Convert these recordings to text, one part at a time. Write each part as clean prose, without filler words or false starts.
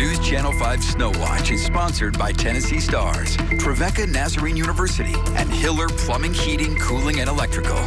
News Channel 5 Snow Watch is sponsored by Tennessee Stars, Trevecca Nazarene University, and Hiller Plumbing, Heating, Cooling, and Electrical.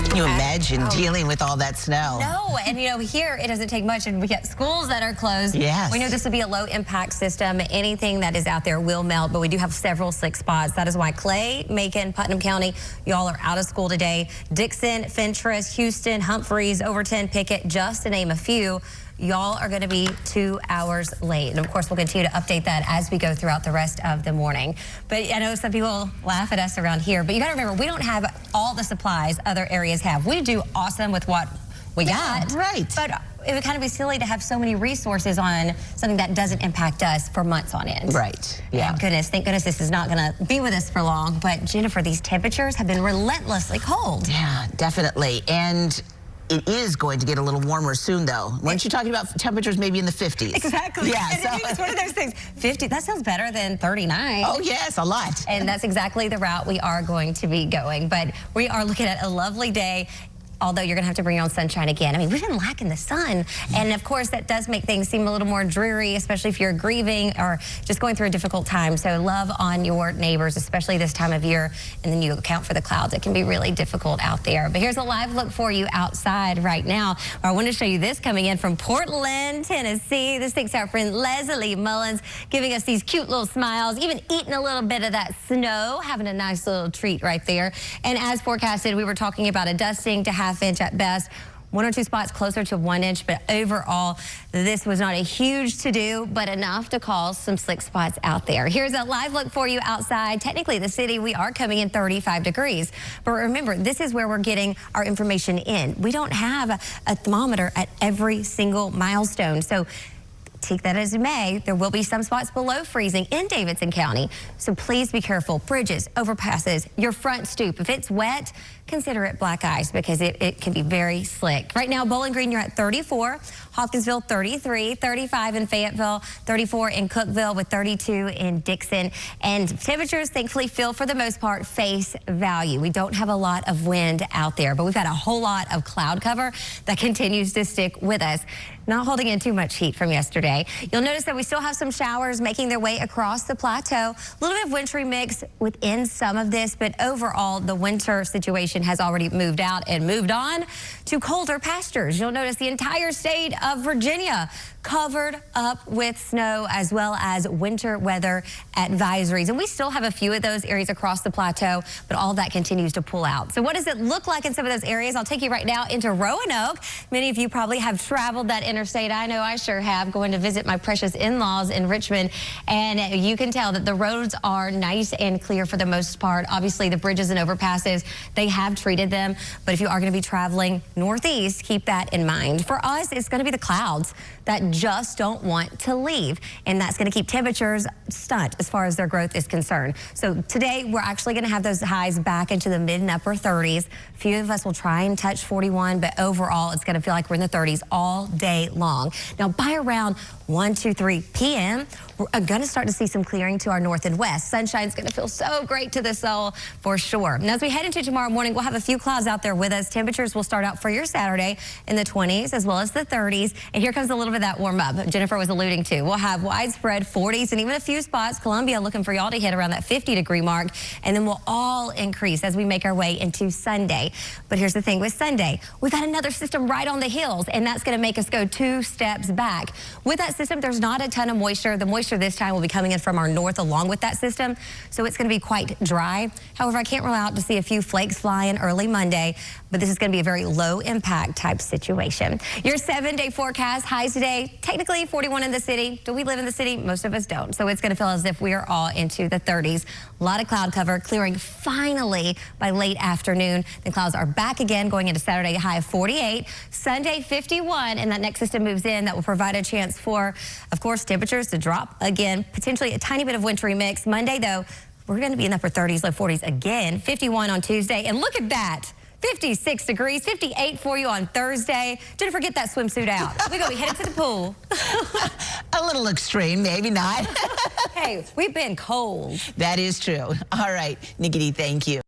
Can you imagine dealing with all that snow? No, and here it doesn't take much, and we get schools that are closed. Yes. We know this will be a low impact system. Anything that is out there will melt, but we do have several slick spots. That is why Clay, Macon, Putnam County, y'all are out of school today. Dixon, Fentress, Houston, Humphreys, Overton, Pickett, just to name a few. Y'all are going to be 2 hours late. And of course, we'll continue to update that as we go throughout the rest of the morning. But I know some people laugh at us around here, but you got to remember, we don't have all the supplies other areas have. We do awesome with what we got. Right. But it would kind of be silly to have so many resources on something that doesn't impact us for months on end. Right. Yeah. And thank goodness this is not going to be with us for long. But Jennifer, these temperatures have been relentlessly cold. Yeah, definitely. And it is going to get a little warmer soon, though. Weren't you talking about temperatures maybe in the 50s? Exactly. Yeah. And So it's one of those things. 50, that sounds better than 39. Oh, yes, a lot. And that's exactly the route we are going to be going. But we are looking at a lovely day. Although you're going to have to bring your own sunshine again. I mean, we've been lacking the sun. And of course, that does make things seem a little more dreary, especially if you're grieving or just going through a difficult time. So love on your neighbors, especially this time of year. And then you account for the clouds. It can be really difficult out there. But here's a live look for you outside right now. I want to show you this coming in from Portland, Tennessee. This thanks to our friend Leslie Mullins, giving us these cute little smiles, even eating a little bit of that snow, having a nice little treat right there. And as forecasted, we were talking about a dusting to half inch at best. 1 or 2 spots closer to 1 inch, but overall, this was not a huge to-do, but enough to cause some slick spots out there. Here's a live look for you outside. Technically, the city, we are coming in 35 degrees. But remember, this is where we're getting our information in. We don't have a thermometer at every single milestone. So take that as you may, there will be some spots below freezing in Davidson County. So please be careful. Bridges, overpasses, your front stoop. If it's wet, consider it black ice because it can be very slick. Right now, Bowling Green, you're at 34. Hopkinsville, 33. 35 in Fayetteville. 34 in Cookville with 32 in Dixon. And temperatures, thankfully, feel for the most part face value. We don't have a lot of wind out there, but we've got a whole lot of cloud cover that continues to stick with us. Not holding in too much heat from yesterday. You'll notice that we still have some showers making their way across the plateau. A little bit of wintry mix within some of this, but overall, the winter situation has already moved out and moved on to colder pastures. You'll notice the entire state of Virginia covered up with snow as well as winter weather advisories. And we still have a few of those areas across the plateau, but all of that continues to pull out. So what does it look like in some of those areas? I'll take you right now into Roanoke. Many of you probably have traveled that interstate. I know I sure have, going to visit my precious in-laws in Richmond. And you can tell that the roads are nice and clear for the most part. Obviously, the bridges and overpasses, they have treated them. But if you are going to be traveling northeast, keep that in mind. For us, it's going to be the clouds that just don't want to leave. And that's going to keep temperatures stunt as far as their growth is concerned. So today, we're actually going to have those highs back into the mid and upper 30s. A few of us will try and touch 41, but overall, it's going to feel like we're in the 30s all day long. Now, by around 1, 2, 3 p.m., we're going to start to see some clearing to our north and west. Sunshine's going to feel so great to the soul for sure. Now, as we head into tomorrow morning, we'll have a few clouds out there with us. Temperatures will start out for your Saturday in the 20s as well as the 30s. And here comes a little bit of that warm up Jennifer was alluding to. We'll have widespread 40s and even a few spots. Columbia looking for y'all to hit around that 50-degree mark. And then we'll all increase as we make our way into Sunday. But here's the thing with Sunday. We've got another system right on the hills, and that's going to make us go 2 steps back. With that system, there's not a ton of moisture. The moisture this time will be coming in from our north along with that system, so it's going to be quite dry. However, I can't rule out to see a few flakes fly in early Monday, but this is going to be a very low impact type situation. Your 7-day forecast, highs today, technically 41 in the city. Do we live in the city? Most of us don't. So it's going to feel as if we are all into the 30s. A lot of cloud cover, clearing finally by late afternoon. The clouds are back again going into Saturday, high of 48. Sunday, 51, and that next system moves in. That will provide a chance for, of course, temperatures to drop again, potentially a tiny bit of wintry mix. Monday, though, we're going to be in the upper 30s, low 40s again. 51 on Tuesday, and look at that. 56 degrees, 58 for you on Thursday. Jennifer, get that swimsuit out. We're going to be headed to the pool. A little extreme, maybe not. Hey, we've been cold. That is true. All right, Nikki-Dee, thank you.